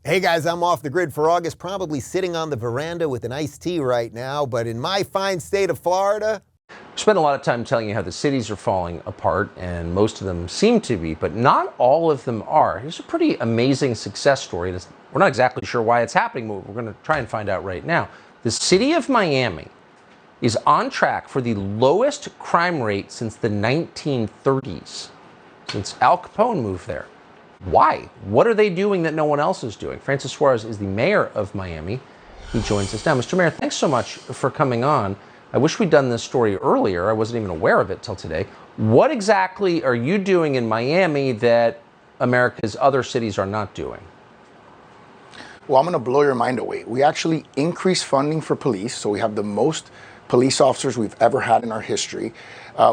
Hey guys, I'm off the grid for August, probably sitting on the veranda with an iced tea right now, but in my fine state of Florida. We spent a lot of time telling you how the cities are falling apart, and most of them seem to be, but not all of them are. Here's a pretty amazing success story. We're not exactly sure why it's happening, but we're going to try and find out right now. The city of Miami is on track for the lowest crime rate since the 1930s, since Al Capone moved there. Why? What are they doing that no one else is doing? Francis Suarez is the mayor of Miami. He joins us now. Mr. Mayor, thanks so much for coming on. I wish we'd done this story earlier. I wasn't even aware of it till today. What exactly are you doing in Miami that America's other cities are not doing? Well, I'm going to blow your mind away. We actually increased funding for police, so we have the most police officers we've ever had in our history.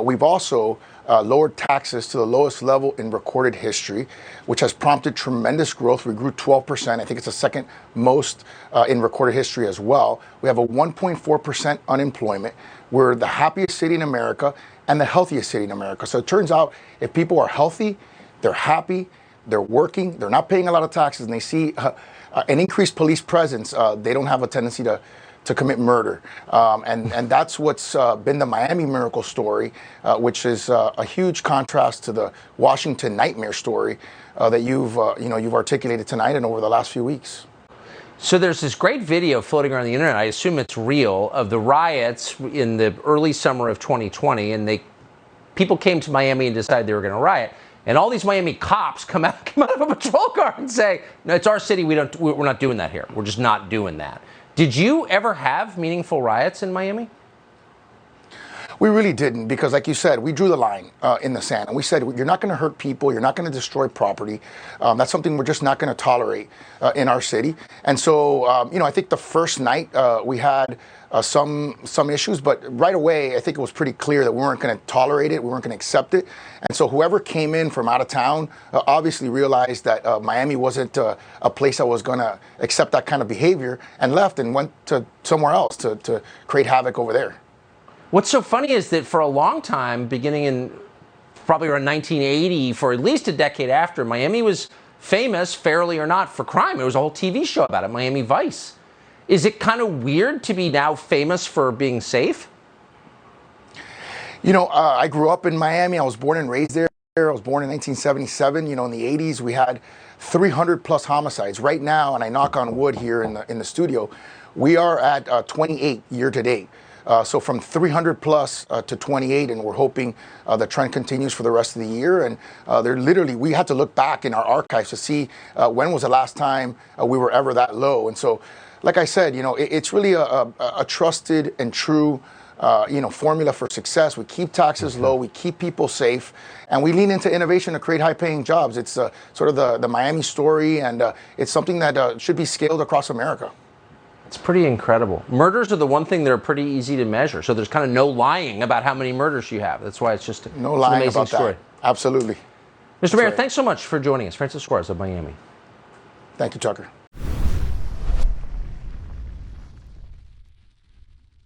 We've also lowered taxes to the lowest level in recorded history, which has prompted tremendous growth. We grew 12%. I think it's the second most in recorded history as well. We have a 1.4% unemployment. We're the happiest city in America and the healthiest city in America. So it turns out if people are healthy, they're happy, they're working, they're not paying a lot of taxes, and they see an increased police presence, they don't have a tendency to commit murder. And that's what's been the Miami miracle story, which is a huge contrast to the Washington nightmare story that you've articulated tonight and over the last few weeks. So there's this great video floating around the internet, I assume it's real, of the riots in the early summer of 2020, and people came to Miami and decided they were going to riot. And all these Miami cops come out of a patrol car and say, "No, it's our city. We're not doing that here. We're just not doing that." Did you ever have meaningful riots in Miami? We really didn't, because like you said, we drew the line in the sand. And we said, you're not going to hurt people. You're not going to destroy property. That's something we're just not going to tolerate in our city. And so, I think the first night we had some issues, but right away, I think it was pretty clear that we weren't going to tolerate it. We weren't going to accept it. And so whoever came in from out of town obviously realized that Miami wasn't a place that was going to accept that kind of behavior, and left and went to somewhere else to create havoc over there. What's so funny is that for a long time, beginning in probably around 1980, for at least a decade after, Miami was famous, fairly or not, for crime. There was a whole TV show about it, Miami Vice. Is it kind of weird to be now famous for being safe? I grew up in Miami. I was born and raised there. I was born in 1977. In the 80s, we had 300 plus homicides. Right now, and I knock on wood here in the studio, we are at 28 year to date. So from 300 plus to 28, and we're hoping the trend continues for the rest of the year. And we had to look back in our archives to see when was the last time we were ever that low. And so, like I said, it's really a trusted and true formula for success. We keep taxes low, we keep people safe, and we lean into innovation to create high-paying jobs. It's sort of the Miami story, and it's something that should be scaled across America. It's pretty incredible. Murders are the one thing that are pretty easy to measure. So there's kind of no lying about how many murders you have. That's why it's just no lying an amazing about story. That. Absolutely. Mr. Mayor, thanks so much for joining us. Francis Suarez of Miami. Thank you, Tucker.